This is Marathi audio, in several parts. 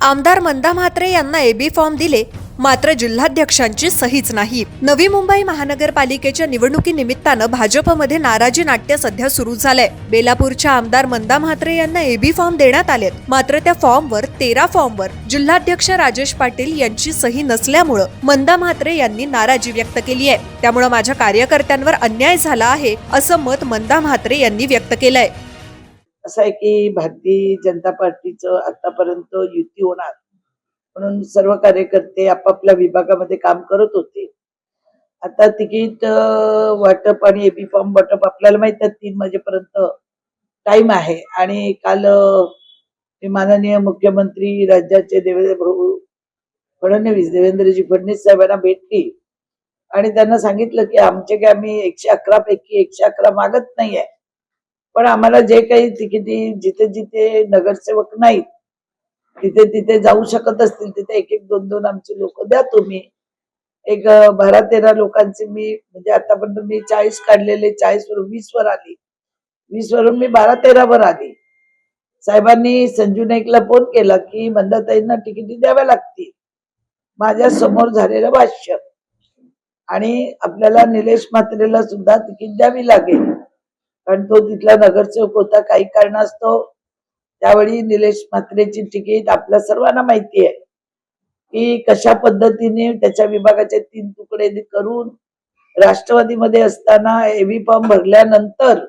आमदार मंदा म्हात्रे यांना एबी फॉर्म दिले, मात्र जिल्हाध्यक्षांची सहीच नाही। नवी मुंबई महानगरपालिकेच्या निवडणुकीनिमित्तानं भाजपमध्ये नाराजी नाट्य सध्या सुरू झालंय। बेलापूरच्या आमदार मंदा म्हात्रे यांना एबी फॉर्म देण्यात आलेत, मात्र त्या फॉर्मवर 13 फॉर्मवर जिल्हाध्यक्ष राजेश पाटील यांची सही नसल्यामुळे मंदा म्हात्रे यांनी नाराजी व्यक्त केली आहे। त्यामुळे माझ्या कार्यकर्त्यांवर अन्याय झाला आहे असं मत मंदा म्हात्रे यांनी व्यक्त केलंय। असं आहे की भारतीय जनता पार्टीचं आतापर्यंत युती होणार म्हणून सर्व कार्यकर्ते आपापल्या विभागामध्ये काम करत होते। आता तिकीट वाटप आणि एबी फॉर्म वाटप आपल्याला माहित आहे 3 वाजेपर्यंत टाइम आहे। आणि काल माननीय मुख्यमंत्री राज्याचे देवेंद्रजी फडणवीस साहेबांना भेटली आणि त्यांना सांगितलं की आमचे काय आम्ही 111 पैकी 111 मागत नाहीये, पण आम्हाला जे काही तिकिटी जिथे जिथे नगरसेवक नाहीत तिथे तिथे जाऊ शकत असतील तिथे एक एक दोन दोन आमचे लोक द्या तुम्ही। एक 12-13 लोकांचे मी म्हणजे आतापर्यंत मी 40 काढलेले 40 वरून 20 वर आली, 20 वरून मी 12-13 वर आली। साहेबांनी संजू नाईकला फोन केला की मंदाताईंना तिकिटी द्याव्या लागतील। माझ्या समोर झालेलं भाष्य आणि आपल्याला निलेश म्हात्रेला सुद्धा तिकीट द्यावी लागेल, कारण तो तिथला नगरसेवक होता। काही कारणास्तव त्यावेळी निलेश म्हात्रेची तिकीट आपल्या सर्वांना माहिती आहे की कशा पद्धतीने त्याच्या विभागाचे 3 तुकडे करून राष्ट्रवादीमध्ये असताना एबी फॉर्म भरल्यानंतर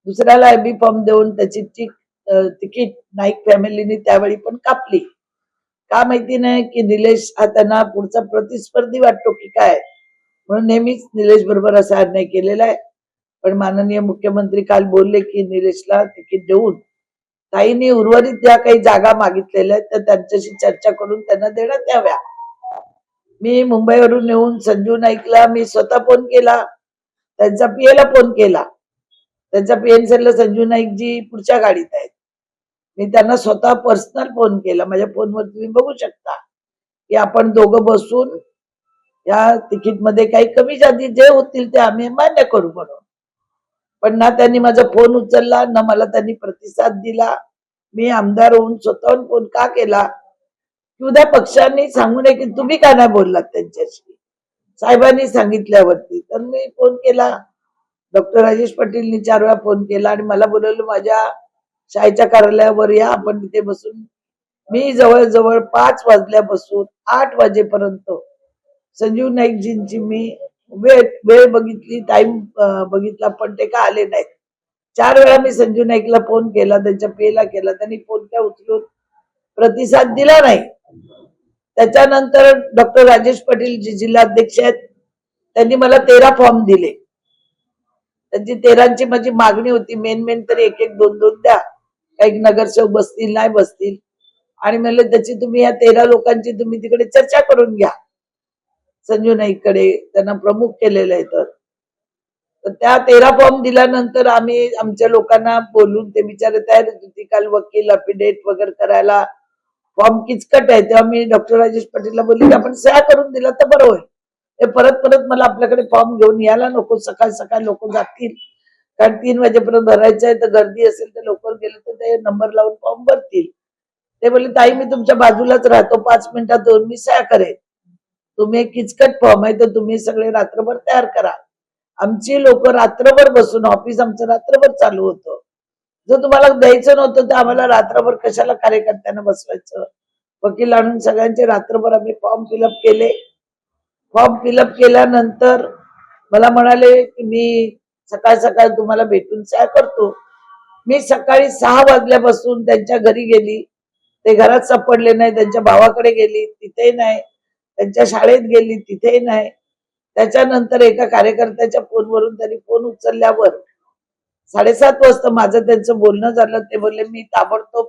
दुसऱ्याला एबी फॉर्म देऊन त्याची तिकीट नाईक फॅमिलीने त्यावेळी पण कापली। का माहिती नाही की निलेश हा त्यांना पुढचा प्रतिस्पर्धी वाटतो की काय, म्हणून नेहमीच निलेश बरोबर असा अन्याय केलेला आहे। पण माननीय मुख्यमंत्री काल बोलले की निलेशला तिकीट देऊन ताईंनी उर्वरित ज्या काही जागा मागितलेल्या आहेत तर त्यांच्याशी चर्चा करून त्यांना देण्यात याव्या। मी मुंबईवरून येऊन संजू नाईकला मी स्वतः फोन केला, त्यांचा पीएला फोन केला। त्यांचा पीएन सांगितलं संजू नाईकजी पुढच्या गाडीत आहेत। मी त्यांना स्वतः पर्सनल फोन केला, माझ्या फोनवर तुम्ही बघू शकता की आपण दोघं बसून या तिकीटमध्ये काही कमी जास्ती जे होतील ते आम्ही मान्य करू म्हणून। पण ना त्यांनी माझा फोन उचलला ना मला त्यांनी प्रतिसाद दिला। मी आमदार होऊन स्वतःहून फोन का केला की उद्या पक्षांनी सांगू नये की तुम्ही का नाही बोललात त्यांच्याशी, साहेबांनी सांगितल्यावरती। तर मी फोन केला, डॉक्टर राजेश पाटीलनी 4 वेळा फोन केला आणि मला बोलवलं माझ्या शाळेच्या कार्यालयावर या, आपण तिथे बसून मी जवळजवळ 5 वाजल्यापासून 8 वाजेपर्यंत संजीव नाईकजींची मी वेळ बघितली, टाइम बघितला, पण ते का आले नाहीत। 4 वेळा मी संजू नाईकला फोन केला, त्यांच्या पेला केला, त्यांनी फोन काय उचलून प्रतिसाद दिला नाही। त्याच्यानंतर डॉक्टर राजेश पाटील जे जिल्हाध्यक्ष आहेत त्यांनी मला 13 फॉर्म दिले। त्यांची 13ची माझी मागणी होती मेन तरी एक एक दोन दोन द्या, काही नगरसेवक बसतील नाही बसतील, आणि म्हणले त्याची तुम्ही या 13 लोकांची तुम्ही तिकडे चर्चा करून घ्या संजू नाईककडे, त्यांना प्रमुख केलेलं आहे। तर त्या 13 फॉर्म दिल्यानंतर आम्ही आमच्या लोकांना बोलून ते बिचारे तयार होते। काल वकील अफिडेट वगैरे करायला फॉर्म किचकट आहे, तेव्हा मी डॉक्टर राजेश पाटीलला बोलले की आपण सह्या करून दिला तर बरं होईल, ते परत परत मला आपल्याकडे फॉर्म घेऊन यायला नको, सकाळ सकाळ लोक जातील, कारण 3 वाजेपर्यंत भरायचं आहे, तर गर्दी असेल तर लवकर गेलं तर ते नंबर लावून फॉर्म भरतील। ते बोलले ताई मी तुमच्या बाजूलाच राहतो, 5 मिनिटात येऊन मी सह्या करेन, तुम्ही एक किचकट फॉर्म आहे तर तुम्ही सगळे रात्रभर तयार करा। आमची लोक रात्रभर बसून ऑफिस आमचं रात्रभर चालू होतं, जर तुम्हाला द्यायचं नव्हतं तर आम्हाला रात्रभर कशाला कार्यकर्त्यांना बसवायचं। वकील आणून सगळ्यांचे रात्रभर आम्ही फॉर्म फिलअप केले। फॉर्म फिलअप केल्यानंतर मला म्हणाले की मी सकाळ सकाळ तुम्हाला भेटून सह्या करतो। मी सकाळी 6 वाजल्यापासून त्यांच्या घरी गेली, ते घरात सापडले नाही, त्यांच्या भावाकडे गेली तिथेही नाही, त्यांच्या शाळेत गेली तिथेही नाही। त्याच्यानंतर एका कार्यकर्त्याच्या फोनवरून त्यांनी फोन उचलल्यावर 7:30 वाजता माझं त्यांचं बोलणं झालं। ते बोलले मी ताबडतोब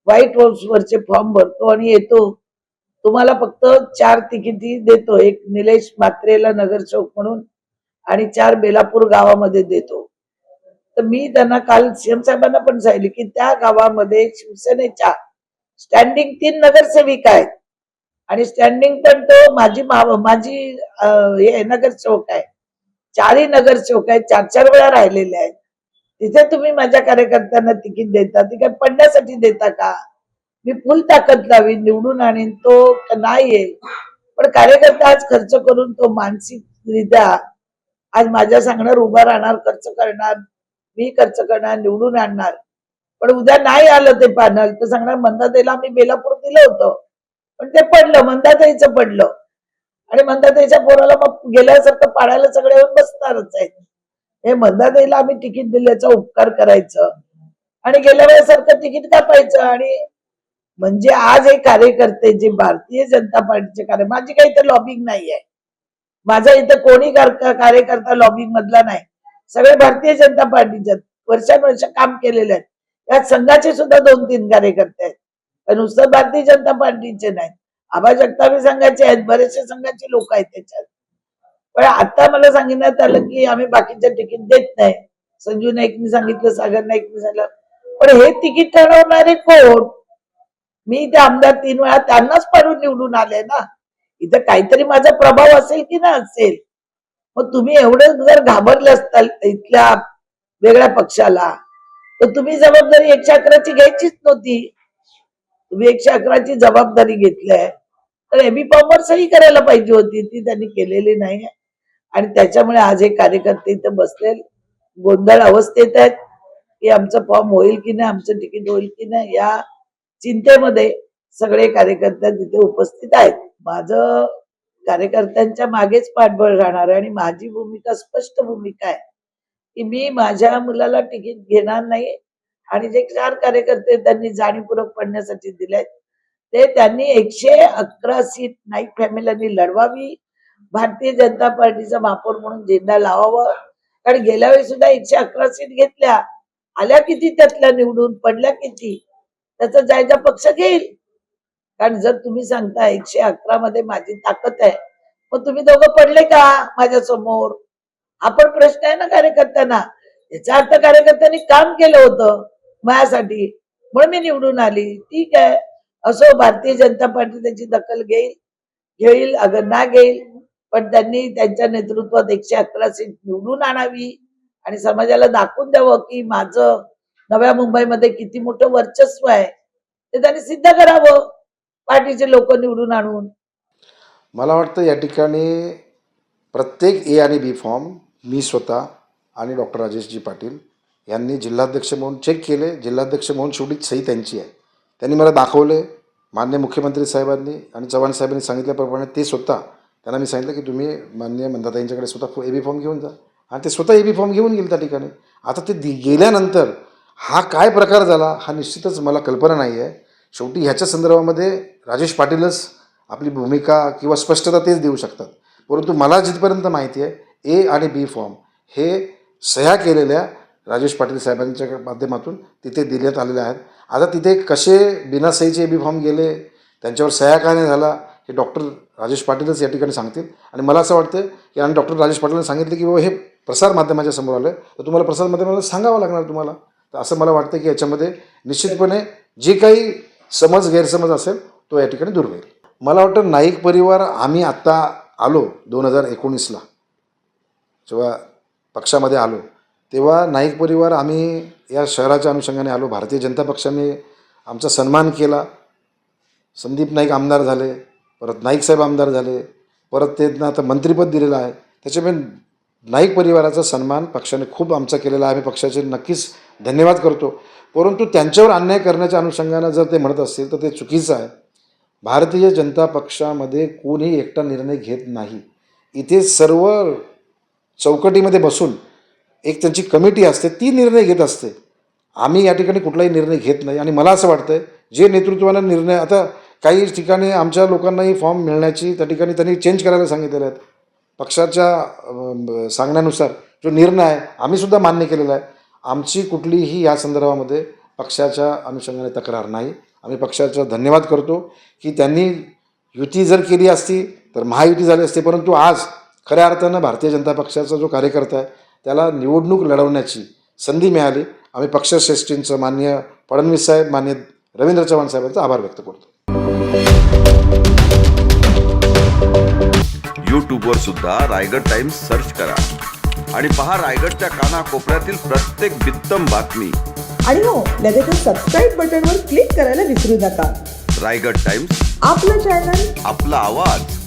व्हाईट हाऊस वरचे फॉर्म भरतो आणि येतो, तुम्हाला फक्त 4 तिकिटी देतो, एक निलेश म्हात्रेला नगरसेवक म्हणून आणि 4 बेलापूर गावामध्ये देतो। तर मी त्यांना काल सीएम साहेबांना पण सांगितले की त्या गावामध्ये शिवसेनेच्या स्टँडिंग 3 नगरसेविका आहेत आणि स्टँडिंग पण तो माझी हे नगरसेवक आहे, 4ही नगरसेवक आहेत, 4-4 वेळा राहिलेले आहेत। तिथे तुम्ही माझ्या कार्यकर्त्यांना तिकीट देता, ती काय पडण्यासाठी देता का? मी फुल ताकद लावीन, निवडून आणीन, तो नाही येईल. पण कार्यकर्ता आज खर्च करून तो मानसिकरित्या आज माझ्या सांगणार उभा राहणार, खर्च करणार, मी खर्च करणार, निवडून आणणार. पण उद्या नाही आलं ते पॅनल तर सांगणार मंदाताईला आम्ही बेलापूर दिलं होतं, पण ते पडलं, मंदाताईचं पडलं. आणि मंदाताईच्या पोराला मग गेल्यासारखं पाडायला सगळे येऊन बसणारच आहेत. हे मंदाताईला आम्ही तिकीट दिल्याचा उपकार करायचं आणि गेल्या वेळेसारखं तिकीट कापायचं. आणि म्हणजे आज हे कार्यकर्ते जे भारतीय जनता पार्टीचे माझी काही तर लॉबिंग नाहीये, माझा इथं कोणी कार्यकर्ता लॉबिंग मधला नाही, सगळे भारतीय जनता पार्टीचे वर्षानुवर्ष काम केलेले आहेत. या संघाचे सुद्धा 2-3 कार्यकर्ते आहेत, पण नुसतं भारतीय जनता पार्टीचे नाहीत, आबा जगतापी संघाचे आहेत, बरेचसे संघाचे लोक आहेत त्याच्यात. पण आता मला सांगण्यात आलं की आम्ही बाकीचं तिकीट देत नाही. संजू नाईकनी सांगितलं, सागर नाईकनी सांगितलं, पण हे तिकीट ठरवणारे कोण? मी ते आमदार 3 वेळा त्यांनाच पाडून निवडून आले ना. इथं काहीतरी माझा प्रभाव असेल की ना असेल. मग तुम्ही एवढं जर घाबरले असताल इथल्या वेगळ्या पक्षाला, तर तुम्ही जबाबदारी 111ची घ्यायचीच नव्हती. तुम्ही 111ची जबाबदारी घेतलीय तर एबी फॉर्मवर सही करायला पाहिजे होती, ती त्यांनी केलेली नाही. आणि त्याच्यामुळे आज हे कार्यकर्ते इथं बसले गोंधळ अवस्थेत आहेत की आमचं फॉर्म होईल की नाही, आमचं तिकीट होईल की नाही, या चिंतेमध्ये सगळे कार्यकर्ते तिथे उपस्थित आहेत. माझं कार्यकर्त्यांच्या मागेच पाठबळ राहणार आहे आणि माझी भूमिका स्पष्ट भूमिका आहे की मी माझ्या मुलाला तिकीट घेणार नाही. आणि जे 4 कार्यकर्ते त्यांनी जाणीवपूर्वक पडण्यासाठी दिले ते त्यांनी 111 सीट नाईक फॅमिलीनी लढवावी, भारतीय जनता पार्टीचा महापौर म्हणून झेंडा लावावा. कारण गेल्या वेळी सुद्धा 111 सीट घेतल्या, आल्या किती त्यातल्या निवडून, पडल्या किती, त्याचा जायजा पक्ष घेईल. कारण जर तुम्ही सांगता 111 मध्ये माझी ताकद आहे, मग तुम्ही दोघं पडले का माझ्या समोर? हा पण प्रश्न आहे ना कार्यकर्त्यांना. याचा अर्थ कार्यकर्त्यांनी काम केलं होतं माझ्यासाठी म्हणून मी निवडून आली. ठीक आहे, असो, भारतीय जनता पार्टी त्याची दखल घेईल अगर ना घेईल, पण त्यांनी त्यांच्या नेतृत्वात 111 सीट निवडून आणावी आणि समाजाला दाखवून द्यावं की माझं नव्या मुंबईमध्ये किती मोठं वर्चस्व आहे, ते त्यांनी सिद्ध करावं पार्टीचे लोक निवडून आणून. मला वाटतं या ठिकाणी प्रत्येक ए आणि बी फॉर्म मी स्वतः आणि डॉक्टर राजेशजी पाटील यांनी जिल्हाध्यक्ष म्हणून चेक केले. जिल्हाध्यक्ष म्हणून शेवटी सही त्यांची आहे. त्यांनी मला दाखवले. माननीय मुख्यमंत्री साहेबांनी आणि चव्हाण साहेबांनी सांगितल्याप्रमाणे ते स्वतः त्यांना मी सांगितलं की तुम्ही माननीय मंदाताईंच्याकडे स्वतः ए बी फॉर्म घेऊन जा, आणि ते स्वतः ए बी फॉर्म घेऊन गेले त्या ठिकाणी. आता ते गेल्यानंतर हा काय प्रकार झाला हा निश्चितच मला कल्पना नाही आहे. शेवटी ह्याच्या संदर्भामध्ये राजेश पाटीलच आपली भूमिका किंवा स्पष्टता तेच देऊ शकतात. परंतु मला जिथपर्यंत माहिती आहे ए आणि बी फॉर्म हे सह्या केलेल्या राजेश पाटील साहेबांच्या माध्यमातून तिथे देण्यात आलेले आहेत. आता तिथे कसे बिना सहीचे ए बी फॉर्म गेले, त्यांच्यावर सह्या का नाही झाला, हे डॉक्टर राजेश पाटीलच या ठिकाणी सांगतील. आणि मला असं वाटतं की आणि डॉक्टर राजेश पाटीलने सांगितलं की बाबा हे प्रसारमाध्यमाच्या समोर आलं तर तुम्हाला प्रसारमाध्यमाला सांगावं लागणार तुम्हाला. तर असं मला वाटतं की याच्यामध्ये निश्चितपणे जे काही गैरसमज असेल तो या ठिकाणी दूर होईल. मला वाटतं नाईक परिवार आम्ही आत्ता आलो 2019ला जेव्हा पक्षामध्ये आलो तेव्हा नाईक परिवार आम्ही या शहराच्या अनुषंगाने आलो. भारतीय जनता पक्षाने आमचा सन्मान केला. संदीप नाईक आमदार झाले, परत नाईक साहेब आमदार झाले, परत त्यांना आता मंत्रिपद दिलेलं आहे. त्याच्यामुळे नाईक परिवाराचा सन्मान पक्षाने खूप आमचा केलेला आहे. आम्ही पक्षाचे नक्कीच धन्यवाद करतो. परंतु त्यांच्यावर अन्याय करण्याच्या अनुषंगानं जर ते म्हणत असतील तर ते चुकीचं आहे. भारतीय जनता पक्षामध्ये कोणी एकटा निर्णय घेत नाही. इथे सर्व चौकटीमध्ये बसून एक त्यांची कमिटी असते, ती निर्णय घेत असते. आम्ही या ठिकाणी कुठलाही निर्णय घेत नाही. आणि मला असं वाटतं जे नेतृत्वानं निर्णय, आता काही ठिकाणी आमच्या लोकांनाही फॉर्म मिळण्याची त्या ठिकाणी त्यांनी चेंज करायला सांगितलेलं आहे. पक्षाच्या सांगण्यानुसार जो निर्णय आहे आम्हीसुद्धा मान्य केलेला आहे. आमची कुठलीही या संदर्भामध्ये पक्षाच्या अनुषंगाने तक्रार नाही. आम्ही पक्षाचा धन्यवाद करतो की त्यांनी युती जर केली असती तर महायुती झाली असते. परंतु आज खऱ्या अर्थानं भारतीय जनता पक्षाचा जो कार्यकर्ता आहे त्याला निवडणूक लढवण्याची संधी मिळाली. आम्ही पक्षश्रेष्ठींचं माननीय फडणवीस साहेब, माननीय रवींद्र चव्हाण साहेबांचा आभार व्यक्त करतो. यूट्यूबवर सुद्धा रायगड टाइम्स सर्च करा आणि पहा रायगडच्या कानाकोपऱ्यातील प्रत्येक बित्तम बातमी. आणि हो, लगेच सबस्क्राईब बटनवर क्लिक करायला विसरू नका. रायगड टाइम्स, आपलं चॅनल, आपला आवाज.